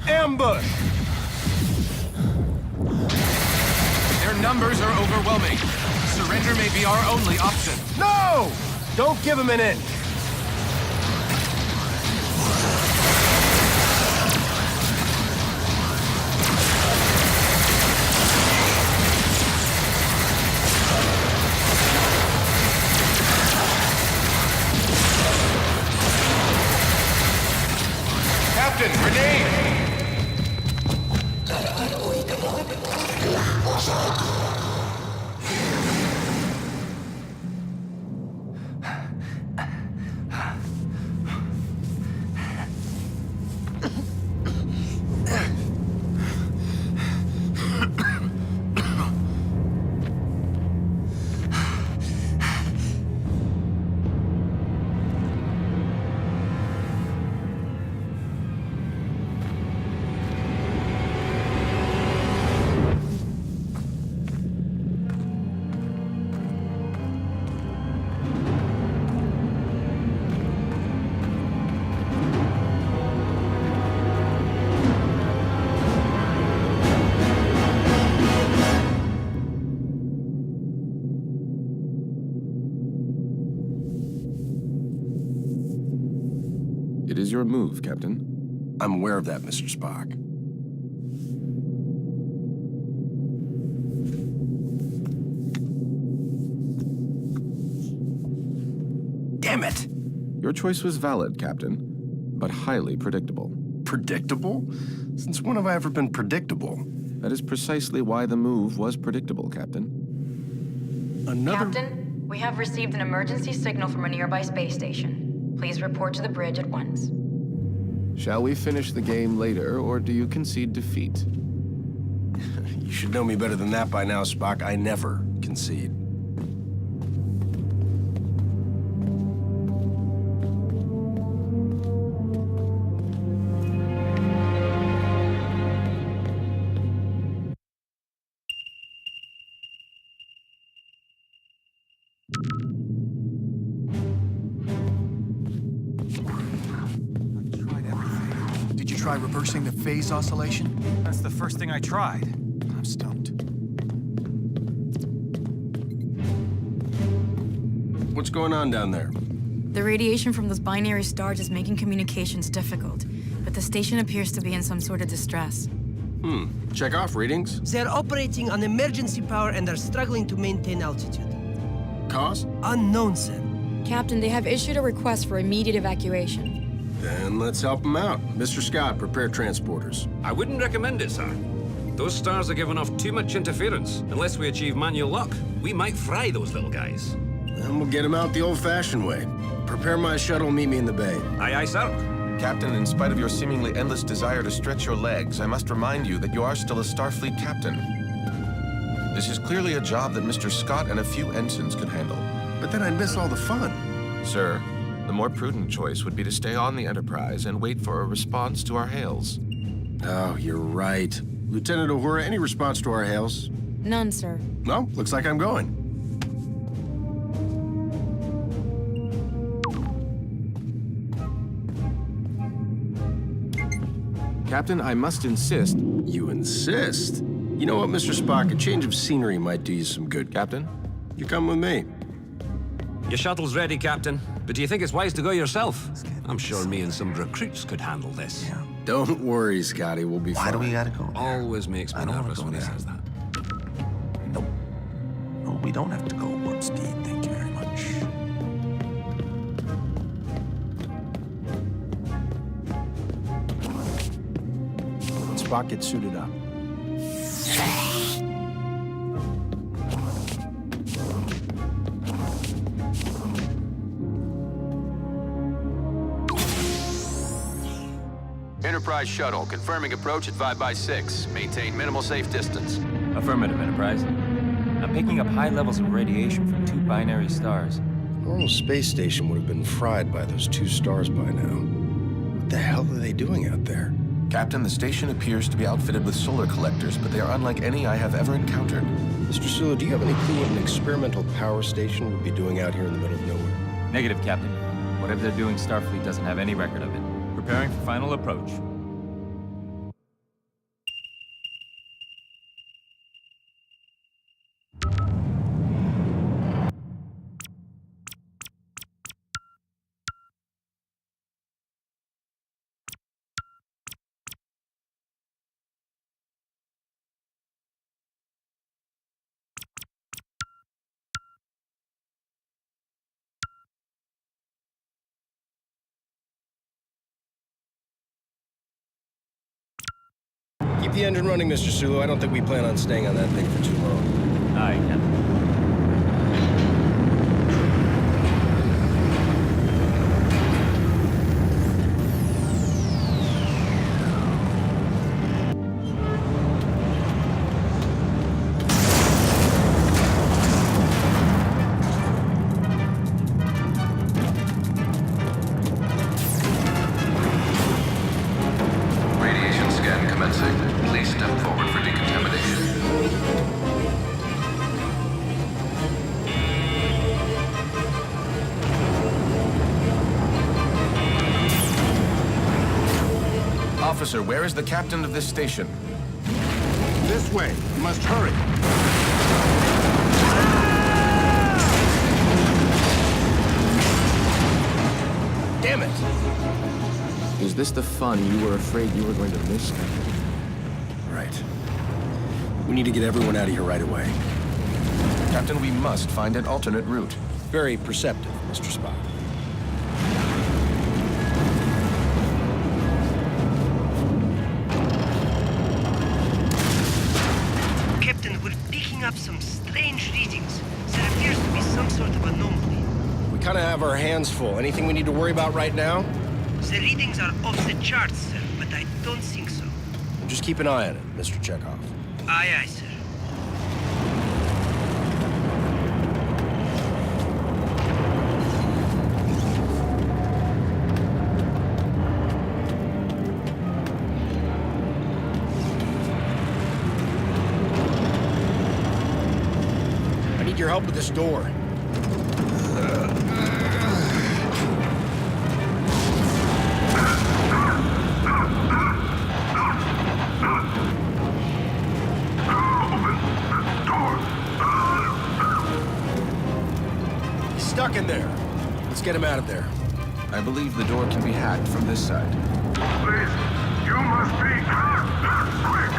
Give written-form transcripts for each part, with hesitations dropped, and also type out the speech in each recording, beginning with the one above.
Ambush! Their numbers are overwhelming. Surrender may be our only option. No! Don't give him an inch. Captain, grenade! It is your move, Captain. I'm aware of that, Mr. Spock. Damn it! Your choice was valid, Captain, but highly predictable. Predictable? Since when have I ever been predictable? That is precisely why the move was predictable, Captain. Captain, we have received an emergency signal from a nearby space station. Please report to the bridge at once. Shall we finish the game later, or do you concede defeat? You should know me better than that by now, Spock. I never concede. Try reversing the phase oscillation? That's the first thing I tried. I'm stumped. What's going on down there? The radiation from those binary stars is making communications difficult, but the station appears to be in some sort of distress. Check off readings. They're operating on emergency power and are struggling to maintain altitude. Cause? Unknown, sir. Captain, they have issued a request for immediate evacuation. Then let's help them out. Mr. Scott, prepare transporters. I wouldn't recommend it, sir. Those stars are giving off too much interference. Unless we achieve manual lock, we might fry those little guys. And we'll get them out the old-fashioned way. Prepare my shuttle, meet me in the bay. Aye, aye, sir. Captain, in spite of your seemingly endless desire to stretch your legs, I must remind you that you are still a Starfleet captain. This is clearly a job that Mr. Scott and a few ensigns could handle. But then I'd miss all the fun. Sir, the more prudent choice would be to stay on the Enterprise and wait for a response to our hails. Oh, you're right. Lieutenant Uhura, any response to our hails? None, sir. No, looks like I'm going. Captain, I must insist. You insist? You know what, Mr. Spock? A change of scenery might do you some good. Captain? You come with me. Your shuttle's ready, Captain. But do you think it's wise to go yourself? I'm sure me and some recruits could handle this. Yeah. Don't worry, Scotty. We'll be fine. Why do we gotta go there? Always makes me I don't wanna nervous go when he there. says that. Nope. No, we don't have to go warp speed. Thank you very much. Spock, get suited up. Enterprise shuttle, confirming approach at 5x6. Maintain minimal safe distance. Affirmative, Enterprise. I'm picking up high levels of radiation from 2 binary stars. A normal space station would have been fried by those 2 stars by now. What the hell are they doing out there? Captain, the station appears to be outfitted with solar collectors, but they are unlike any I have ever encountered. Mr. Sulu, do you have any clue what an experimental power station would be doing out here in the middle of nowhere? Negative, Captain. Whatever they're doing, Starfleet doesn't have any record of it. Preparing for final approach. the engine running, Mr. Sulu. I don't think we plan on staying on that thing for too long. Aye, Captain. Radiation scan commencing. Please step forward for decontamination. Officer, where is the captain of this station? This way. You must hurry. Damn it! Is this the fun you were afraid you were going to miss? Right. We need to get everyone out of here right away. Captain, we must find an alternate route. Very perceptive, Mr. Spock. Captain, we're picking up some strange readings. There appears to be some sort of anomaly. We kind of have our hands full. Anything we need to worry about right now? The readings are off the charts, sir, but I don't think so. Just keep an eye on it, Mr. Chekhov. Aye, aye, sir. I need your help with this door. He's stuck in there. Let's get him out of there. I believe the door can be hacked from this side. Please, you must be quick.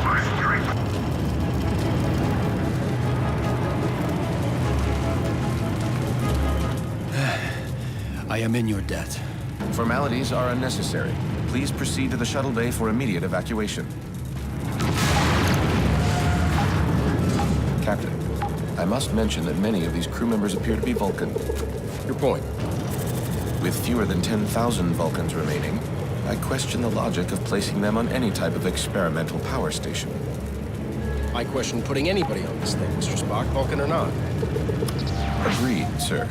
My strength. I am in your debt. Formalities are unnecessary. Please proceed to the shuttle bay for immediate evacuation. Captain, I must mention that many of these crew members appear to be Vulcan. Your point. With fewer than 10,000 Vulcans remaining, I question the logic of placing them on any type of experimental power station. I question putting anybody on this thing, Mr. Spock, Vulcan or not. Agreed, sir.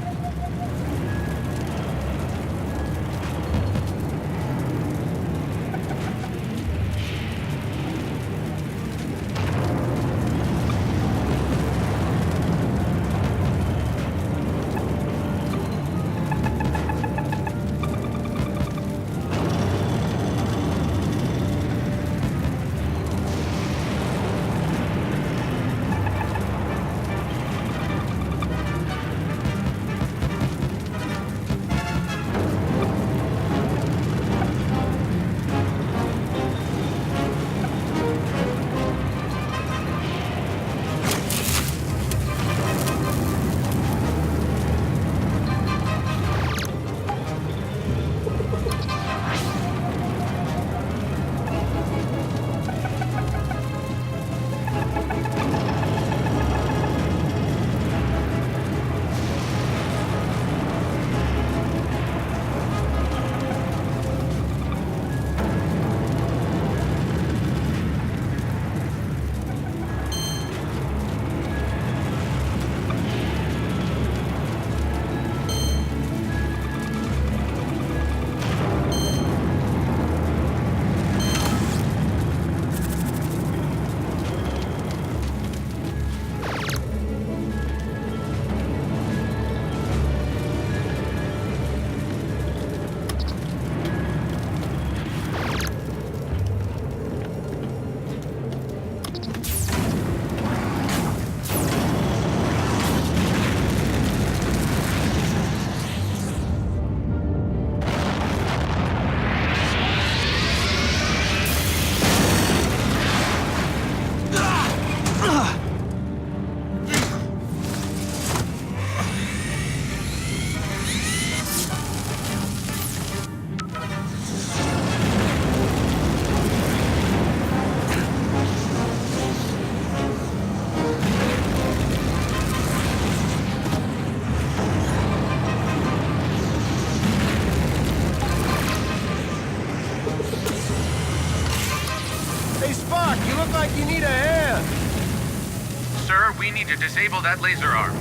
we need to disable that laser arm.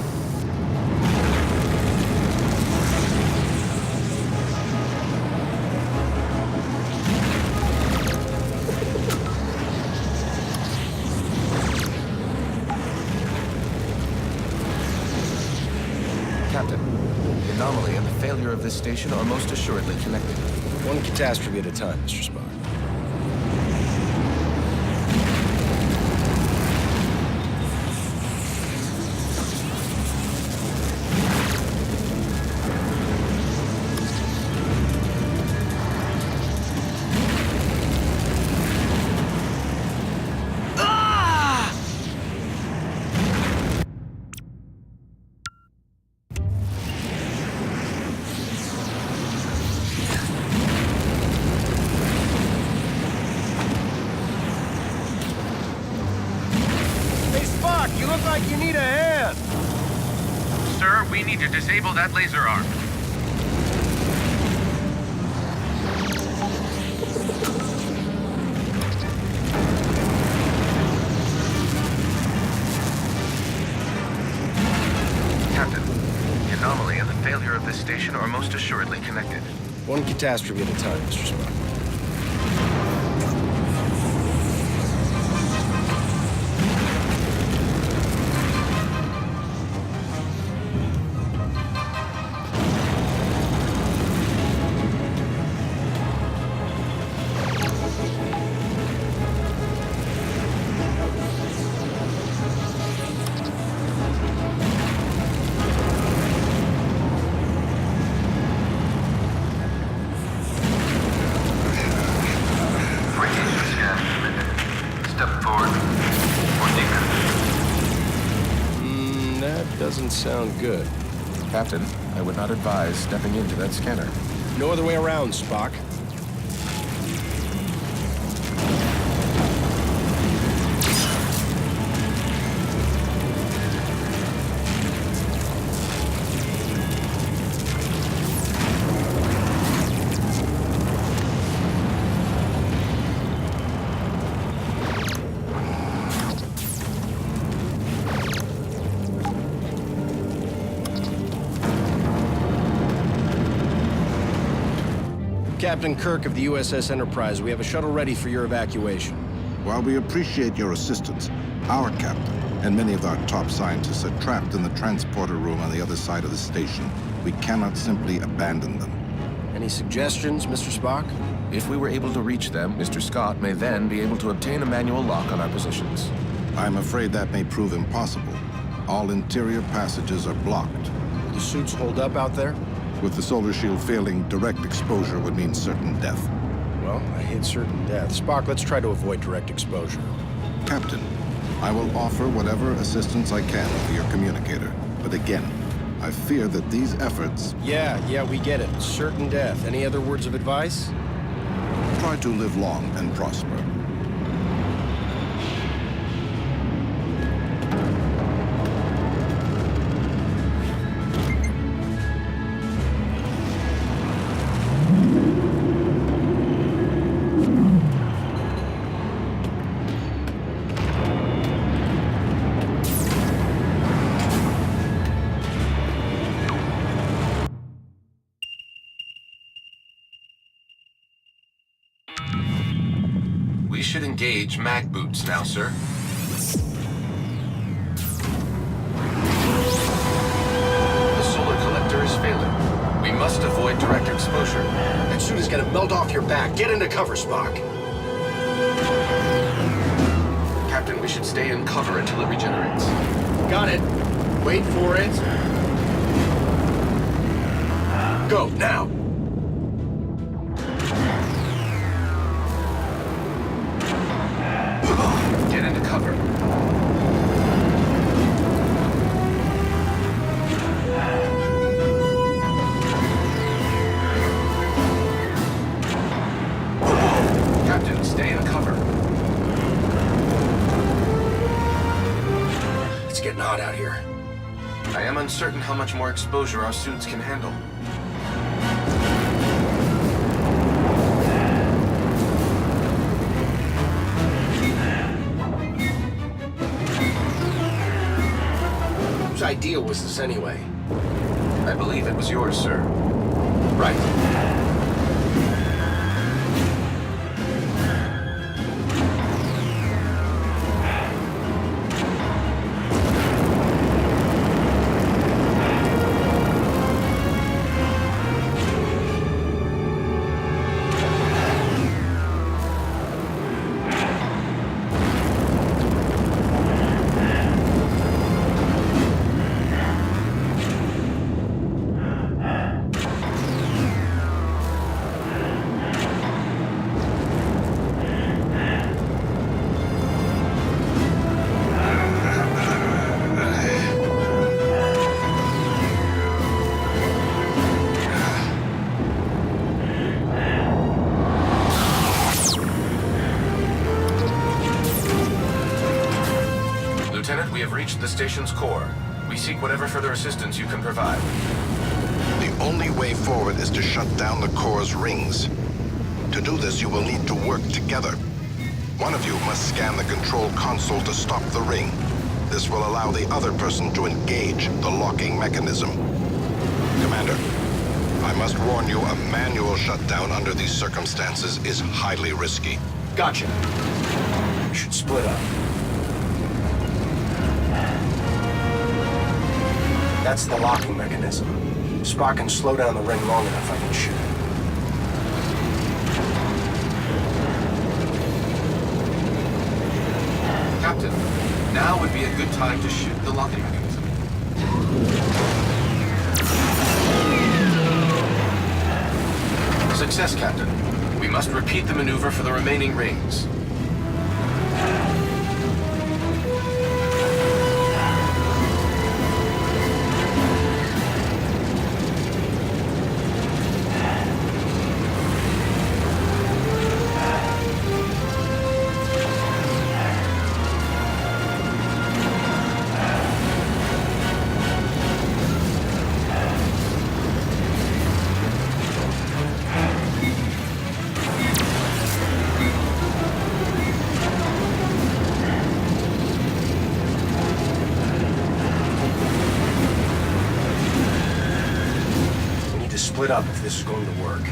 Captain, the anomaly and the failure of this station are most assuredly connected. One catastrophe at a time, Mr. Spock. You look like you need a hand. Sir, we need to disable that laser arm. Captain, the anomaly and the failure of this station are most assuredly connected. One catastrophe at a time, Mr. Spock. That doesn't sound good. Captain, I would not advise stepping into that scanner. No other way around, Spock. Captain Kirk of the USS Enterprise, we have a shuttle ready for your evacuation. While we appreciate your assistance, our captain and many of our top scientists are trapped in the transporter room on the other side of the station. We cannot simply abandon them. Any suggestions, Mr. Spock? If we were able to reach them, Mr. Scott may then be able to obtain a manual lock on our positions. I'm afraid that may prove impossible. All interior passages are blocked. Will the suits hold up out there? With the solar shield failing, direct exposure would mean certain death. Well, I hate certain death. Spock, let's try to avoid direct exposure. Captain, I will offer whatever assistance I can to your communicator. But again, I fear that these efforts... Yeah, we get it. Certain death. Any other words of advice? Try to live long and prosper. We should engage mag boots now, sir. The solar collector is failing. We must avoid direct exposure. That suit is gonna melt off your back. Get into cover, Spock. Captain, we should stay in cover until it regenerates. Got it. Wait for it. Go, now. Get into cover. Captain, stay in cover. It's getting hot out here. I am uncertain how much more exposure our suits can handle. deal was this anyway? I believe it was yours, sir. Right. Lieutenant, we have reached the station's core. We seek whatever further assistance you can provide. The only way forward is to shut down the core's rings. To do this, you will need to work together. One of you must scan the control console to stop the ring. This will allow the other person to engage the locking mechanism. Commander, I must warn you, a manual shutdown under these circumstances is highly risky. Gotcha. We should split up. That's the locking mechanism. Spock can slow down the ring long enough, I can shoot it. Captain, now would be a good time to shoot the locking mechanism. Success, Captain. We must repeat the maneuver for the remaining rings. Split up if this is going to work.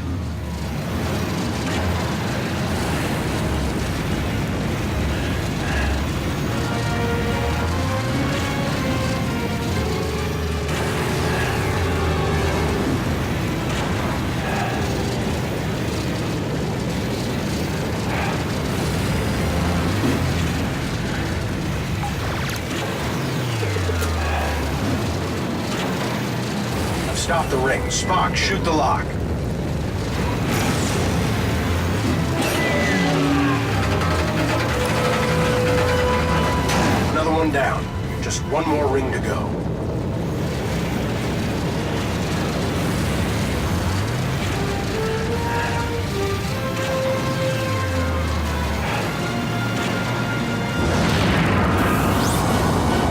Stop the ring. Spock, shoot the lock. Another one down. Just one more ring to go.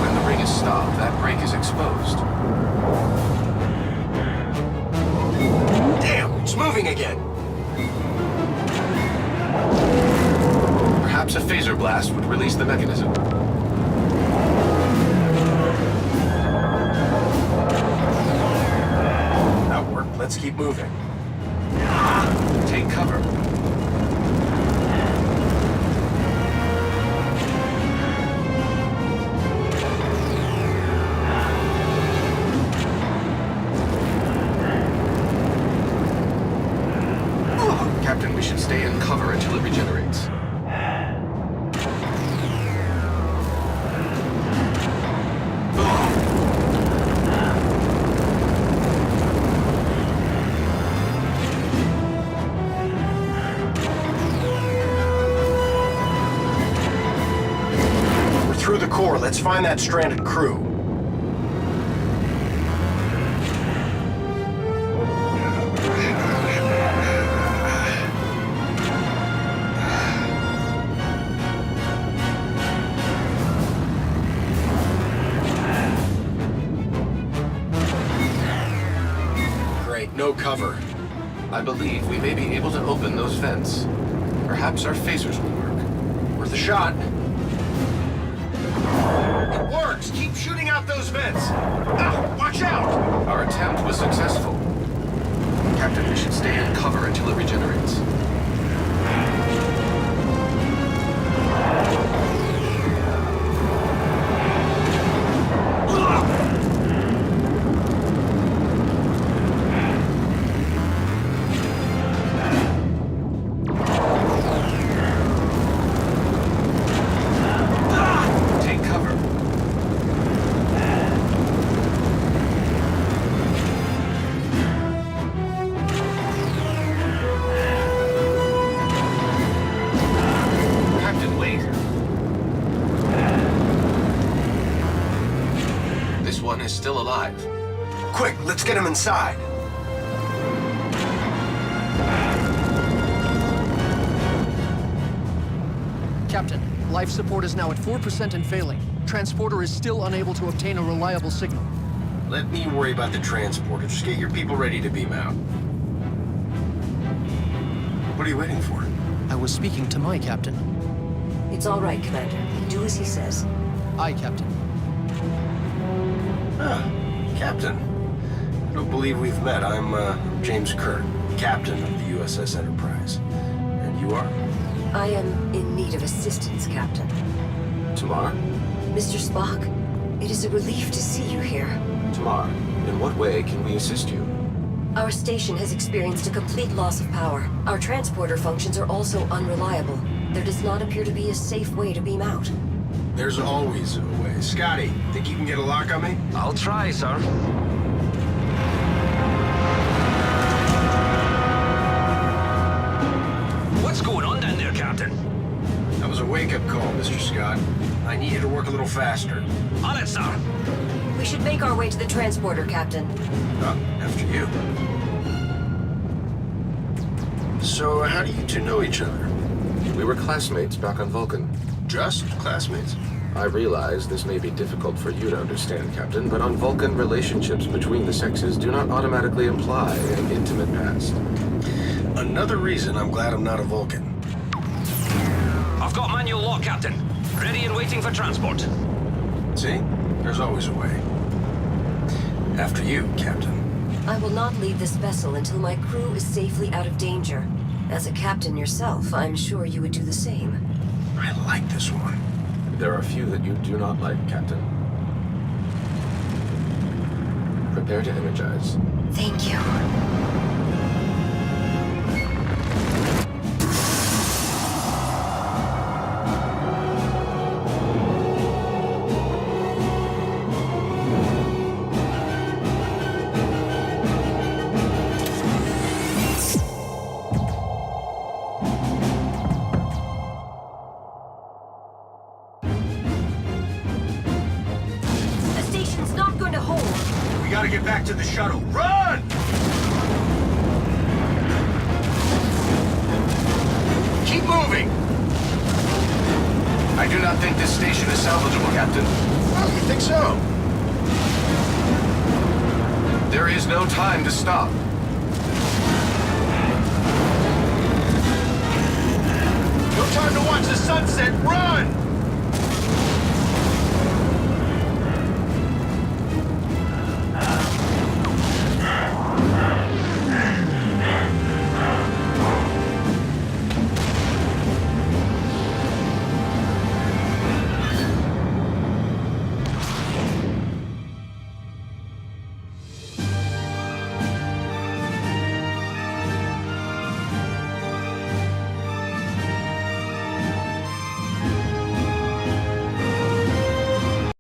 When the ring is stopped, that break is exposed. It's moving again. Perhaps a phaser blast would release the mechanism. That worked. Let's keep moving. Take cover. Captain, we should stay in cover until it regenerates. We're through the core. Let's find that stranded crew. No cover. I believe we may be able to open those vents. Perhaps our phasers will work. Worth a shot. It works! Keep shooting out those vents! Ah, watch out! Our attempt was successful. Captain, we should stay in cover until it regenerates. Take cover. Captain, wait. This one is still alive. Quick, let's get him inside. Captain, life support is now at 4% and failing. Transporter is still unable to obtain a reliable signal. Let me worry about the transporter. Just get your people ready to beam out. What are you waiting for? I was speaking to my captain. It's all right, Commander. Do as he says. Aye, Captain. Ah, Captain. I don't believe we've met. I'm James Kirk, Captain of the USS Enterprise. And you are? I am in need of assistance, Captain. Tamar? Mr. Spock, it is a relief to see you here. Tamar, in what way can we assist you? Our station has experienced a complete loss of power. Our transporter functions are also unreliable. There does not appear to be a safe way to beam out. There's always a way. Scotty, think you can get a lock on me? I'll try, sir. What's going on down there, Captain? That was a wake-up call, Mr. Scott. I need you to work a little faster. On it, sir. We should make our way to the transporter, Captain. After you. So, how do you two know each other? We were classmates back on Vulcan. Just classmates? I realize this may be difficult for you to understand, Captain, but on Vulcan, relationships between the sexes do not automatically imply an intimate past. Another reason I'm glad I'm not a Vulcan. I've got manual lock, Captain. Ready and waiting for transport. See? There's always a way. After you, Captain. I will not leave this vessel until my crew is safely out of danger. As a captain yourself, I'm sure you would do the same. I like this one. There are a few that you do not like, Captain. Prepare to energize. Thank you. Gotta get back to the shuttle. Run! Keep moving! I do not think this station is salvageable, Captain. Oh, you think so? There is no time to stop. No time to watch the sunset. Run!